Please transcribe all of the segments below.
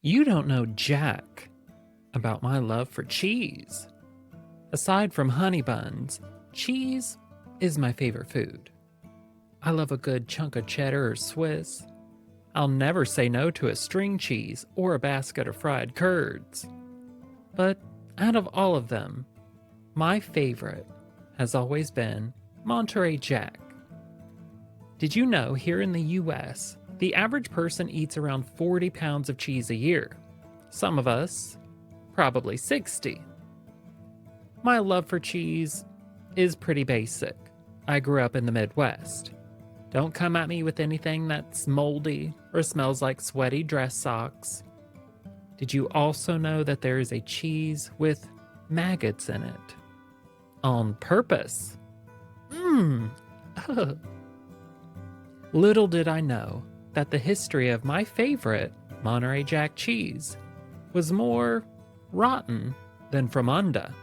You don't know jack about my love for cheese. Aside from honey buns, cheese is my favorite food. I love a good chunk of cheddar or Swiss. I'll never say no to a string cheese or a basket of fried curds. But out of all of them, my favorite has always been Monterey Jack. Did you know here in the US, the average person eats around 40 pounds of cheese a year? Some of us, probably 60. My love for cheese is pretty basic. I grew up in the Midwest. Don't come at me with anything that's moldy or smells like sweaty dress socks. Did you also know that there is a cheese with maggots in it? On purpose. Mmm. Little did I know that the history of my favorite Monterey Jack cheese was more rotten than from under.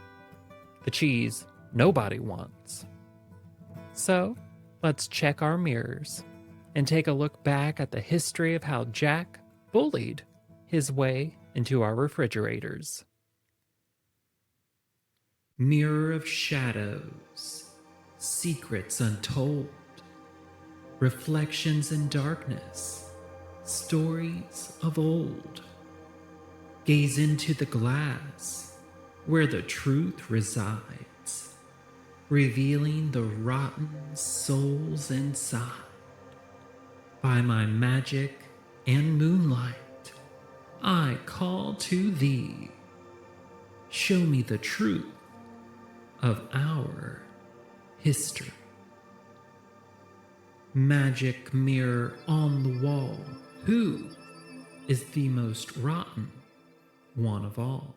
The cheese nobody wants. So, let's check our mirrors and take a look back at the history of how Jack bullied his way into our refrigerators. Mirror of shadows, secrets untold, reflections in darkness, stories of old. Gaze into the glass where the truth resides, revealing the rotten souls inside. By my magic and moonlight, I call to thee. Show me the truth of our history. Magic mirror on the wall, who is the most rotten one of all?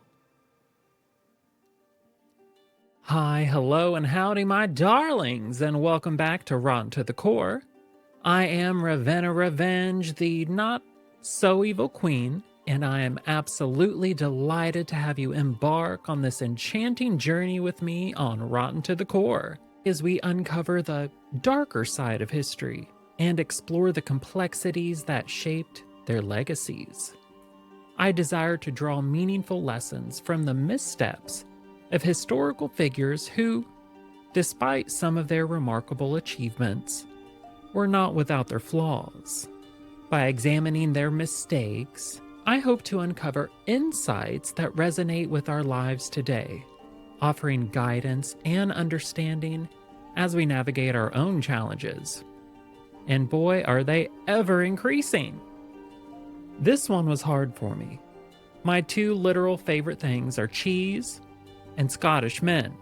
Hi, hello, and howdy, my darlings, and welcome back to Rotten to the Core. I am Ravenna Revenge, the not-so-evil queen, and I am absolutely delighted to have you embark on this enchanting journey with me on Rotten to the Core, as we uncover the darker side of history and explore the complexities that shaped their legacies. I desire to draw meaningful lessons from the missteps of historical figures who, despite some of their remarkable achievements, were not without their flaws. By examining their mistakes, I hope to uncover insights that resonate with our lives today, offering guidance and understanding as we navigate our own challenges. And boy, are they ever increasing! This one was hard for me. My two literal favorite things are cheese and Scottish men,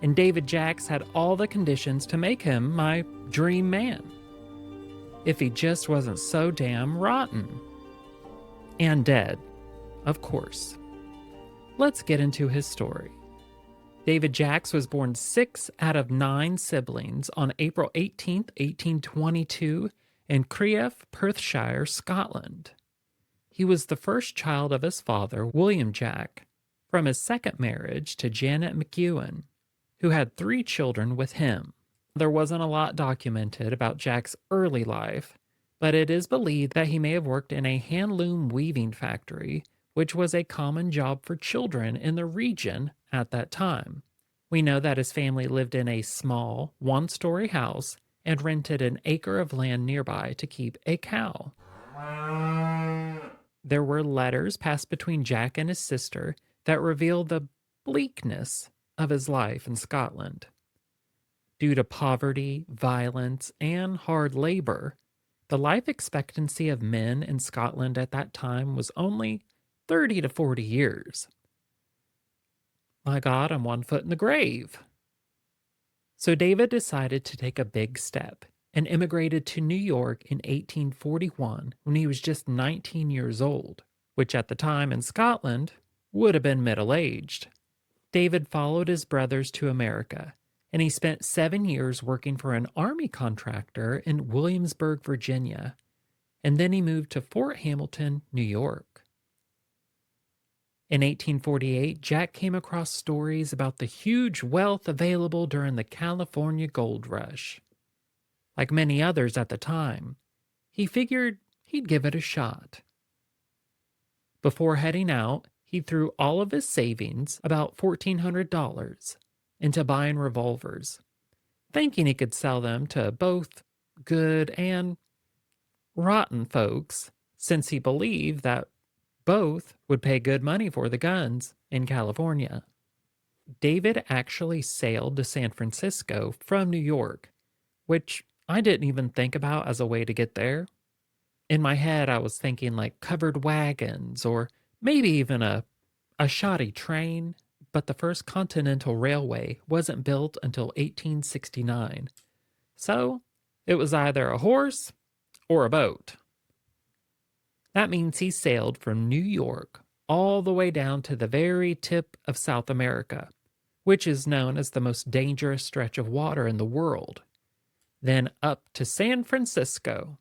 and David Jacks had all the conditions to make him my dream man. If he just wasn't so damn rotten. And dead, of course. Let's get into his story. David Jacks was born 6 out of 9 siblings on April 18, 1822, in Crieff, Perthshire, Scotland. He was the first child of his father, William Jack, from his second marriage to Janet McEwen, who had 3 children with him. There wasn't a lot documented about Jack's early life, but it is believed that he may have worked in a handloom weaving factory, which was a common job for children in the region at that time. We know that his family lived in a small, one-story house and rented an acre of land nearby to keep a cow. There were letters passed between Jack and his sister that revealed the bleakness of his life in Scotland. Due to poverty, violence, and hard labor, the life expectancy of men in Scotland at that time was only 30 to 40 years. My God, I'm 1 foot in the grave. So David decided to take a big step and immigrated to New York in 1841 when he was just 19 years old, which at the time in Scotland would have been middle-aged. David followed his brothers to America, and he spent 7 years working for an army contractor in Williamsburg, Virginia, and then he moved to Fort Hamilton, New York. In 1848, Jack came across stories about the huge wealth available during the California Gold Rush. Like many others at the time, he figured he'd give it a shot. Before heading out, he threw all of his savings, about $1,400, into buying revolvers, thinking he could sell them to both good and rotten folks, since he believed that both would pay good money for the guns in California. David actually sailed to San Francisco from New York, which I didn't even think about as a way to get there. In my head, I was thinking like covered wagons or maybe even a shoddy train, but the first Continental Railway wasn't built until 1869. So it was either a horse or a boat. That means he sailed from New York all the way down to the very tip of South America, which is known as the most dangerous stretch of water in the world, then up to San Francisco.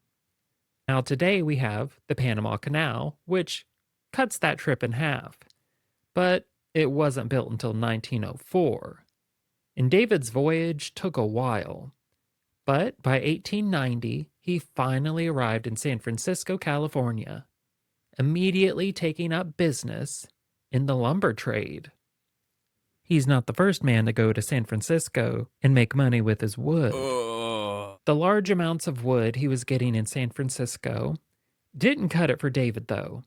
Now, today we have the Panama Canal, which cuts that trip in half, but it wasn't built until 1904. And David's voyage took a while, but by 1890, he finally arrived in San Francisco, California, immediately taking up business in the lumber trade. He's not the first man to go to San Francisco and make money with his wood. The large amounts of wood he was getting in San Francisco didn't cut it for David, though.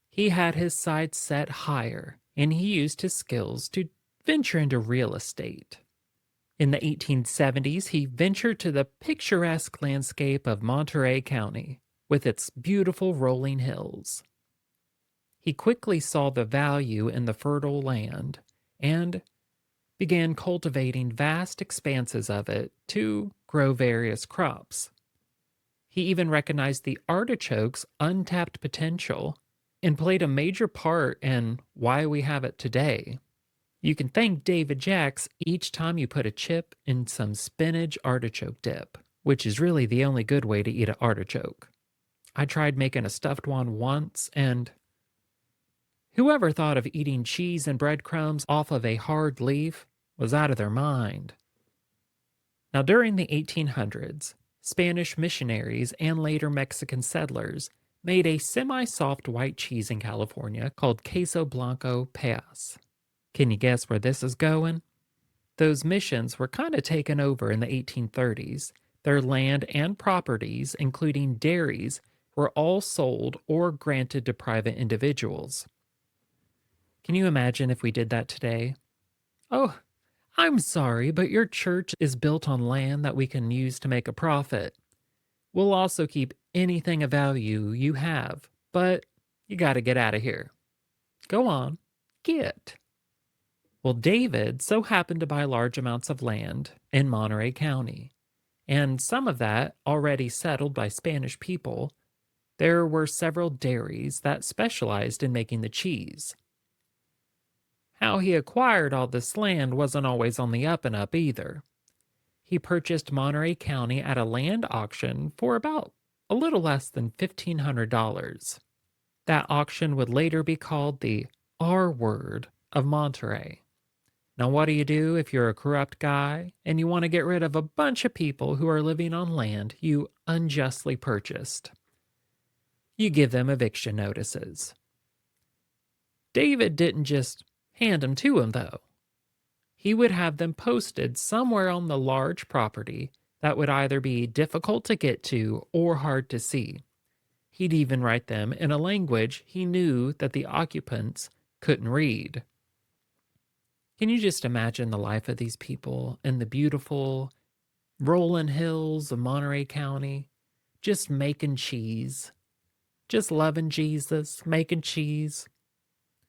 He had his sights set higher, and he used his skills to venture into real estate. In the 1870s, he ventured to the picturesque landscape of Monterey County with its beautiful rolling hills. He quickly saw the value in the fertile land and began cultivating vast expanses of it to grow various crops. He even recognized the artichoke's untapped potential and played a major part in why we have it today. You can thank David Jacks each time you put a chip in some spinach artichoke dip, which is really the only good way to eat an artichoke. I tried making a stuffed one once, and whoever thought of eating cheese and breadcrumbs off of a hard leaf was out of their mind. Now, during the 1800s, Spanish missionaries and later Mexican settlers made a semi-soft white cheese in California called Queso Blanco País. Can you guess where this is going? Those missions were kind of taken over in the 1830s. Their land and properties, including dairies, were all sold or granted to private individuals. Can you imagine if we did that today? Oh, I'm sorry, but your church is built on land that we can use to make a profit. We'll also keep anything of value you have, but you got to get out of here. Go on, get. Well, David so happened to buy large amounts of land in Monterey County, and some of that already settled by Spanish people. There were several dairies that specialized in making the cheese. How he acquired all this land wasn't always on the up and up either. He purchased Monterey County at a land auction for about a little less than $1,500. That auction would later be called the R word of Monterey. Now, what do you do if you're a corrupt guy and you want to get rid of a bunch of people who are living on land you unjustly purchased? You give them eviction notices. David didn't just hand them to him, though. He would have them posted somewhere on the large property that would either be difficult to get to or hard to see. He'd even write them in a language he knew that the occupants couldn't read. Can you just imagine the life of these people in the beautiful rolling hills of Monterey County, just making cheese, just loving Jesus, making cheese?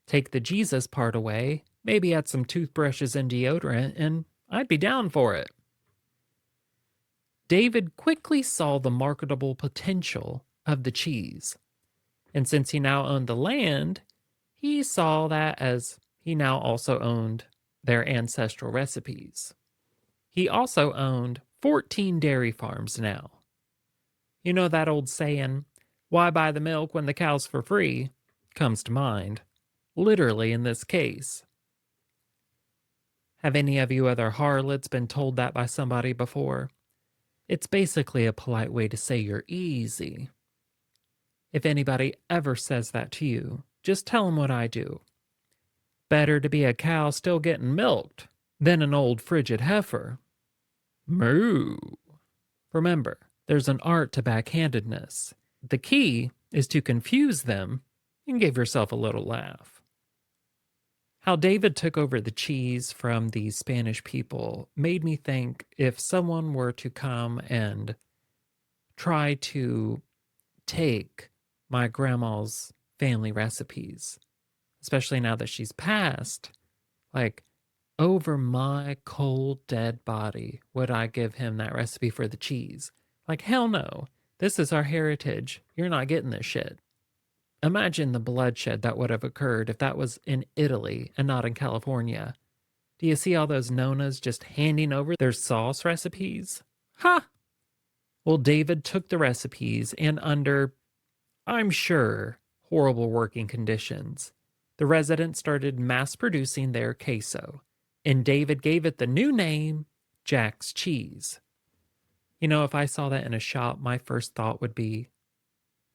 Take the Jesus part away, maybe add some toothbrushes and deodorant, and I'd be down for it. David quickly saw the marketable potential of the cheese, and since he now owned the land, he saw that as he now also owned their ancestral recipes. He also owned 14 dairy farms now. You know that old saying, why buy the milk when the cow's for free, comes to mind, literally in this case. Have any of you other harlots been told that by somebody before? It's basically a polite way to say you're easy. If anybody ever says that to you, Just tell him what I do. Better to be a cow still getting milked than an old frigid heifer. Moo. Remember, there's an art to backhandedness. The key is to confuse them and give yourself a little laugh. How David took over the cheese from the Spanish people made me think if someone were to come and try to take my grandma's family recipes, especially now that she's passed, like over my cold, dead body, would I give him that recipe for the cheese? Like, hell no. This is our heritage. You're not getting this shit. Imagine the bloodshed that would have occurred if that was in Italy and not in California. Do you see all those nonas just handing over their sauce recipes? Ha! Well, David took the recipes and under, I'm sure, horrible working conditions, the residents started mass producing their queso, and David gave it the new name, Jack's Cheese. You know, if I saw that in a shop, my first thought would be,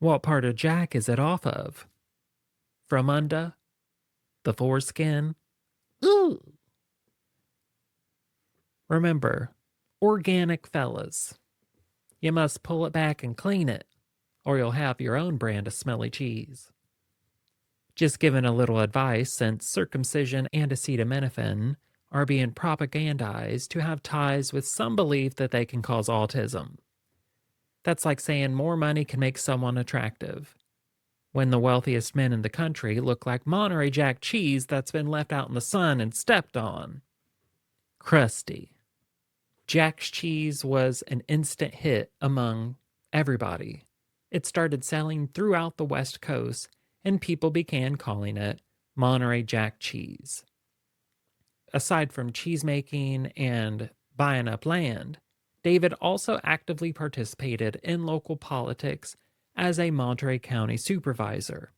what part of Jack is it off of? From under? The foreskin? Ooh! Remember, organic fellas. You must pull it back and clean it, or you'll have your own brand of smelly cheese. Just giving a little advice, since circumcision and acetaminophen are being propagandized to have ties with some belief that they can cause autism. That's like saying more money can make someone attractive, when the wealthiest men in the country look like Monterey Jack cheese that's been left out in the sun and stepped on. Crusty. Jack's Cheese was an instant hit among everybody. It started selling throughout the West Coast, and people began calling it Monterey Jack Cheese. Aside from cheesemaking and buying up land, David also actively participated in local politics as a Monterey County supervisor.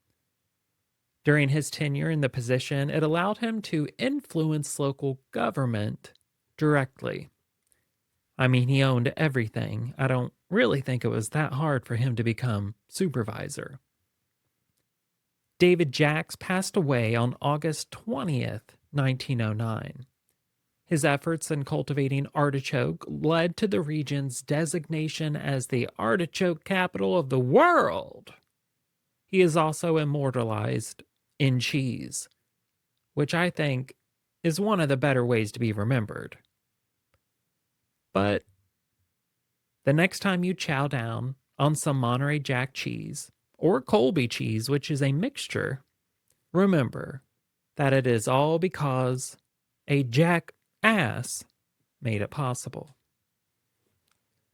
During his tenure in the position, it allowed him to influence local government directly. I mean, he owned everything. I don't really think it was that hard for him to become supervisor. David Jacks passed away on August 20th, 1909. His efforts in cultivating artichoke led to the region's designation as the artichoke capital of the world. He is also immortalized in cheese, which I think is one of the better ways to be remembered. But the next time you chow down on some Monterey Jack cheese or Colby cheese, which is a mixture, remember that it is all because a jackass made it possible.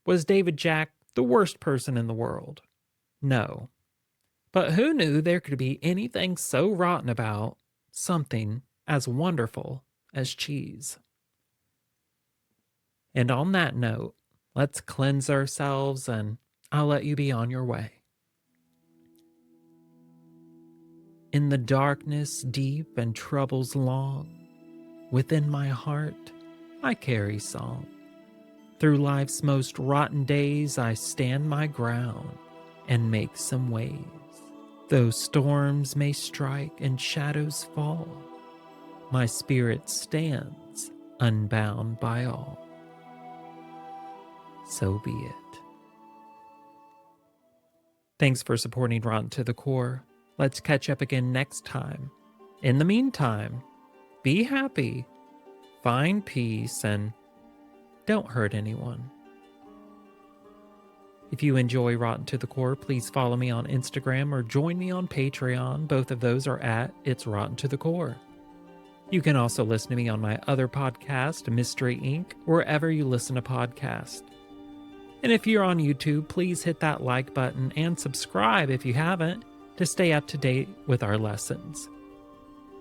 Was David Jack the worst person in the world? No. But who knew there could be anything so rotten about something as wonderful as cheese? And on that note, let's cleanse ourselves and I'll let you be on your way. In the darkness deep and troubles long, within my heart I carry song. Through life's most rotten days I stand my ground and make some waves. Though storms may strike and shadows fall, my spirit stands unbound by all. So be it. Thanks for supporting Rotten to the Core. Let's catch up again next time. In the meantime, be happy, find peace, and don't hurt anyone. If you enjoy Rotten to the Core, please follow me on Instagram or join me on Patreon. Both of those are at It's Rotten to the Core. You can also listen to me on my other podcast, Mystery Inc., wherever you listen to podcasts. And if you're on YouTube, please hit that like button and subscribe if you haven't to stay up to date with our lessons.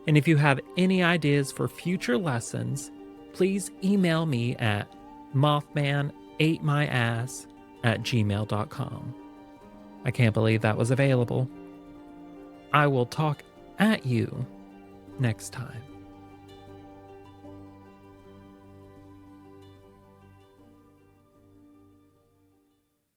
And if you have any ideas for future lessons, please email me at mothman8myass@gmail.com. I can't believe that was available. I will talk at you next time.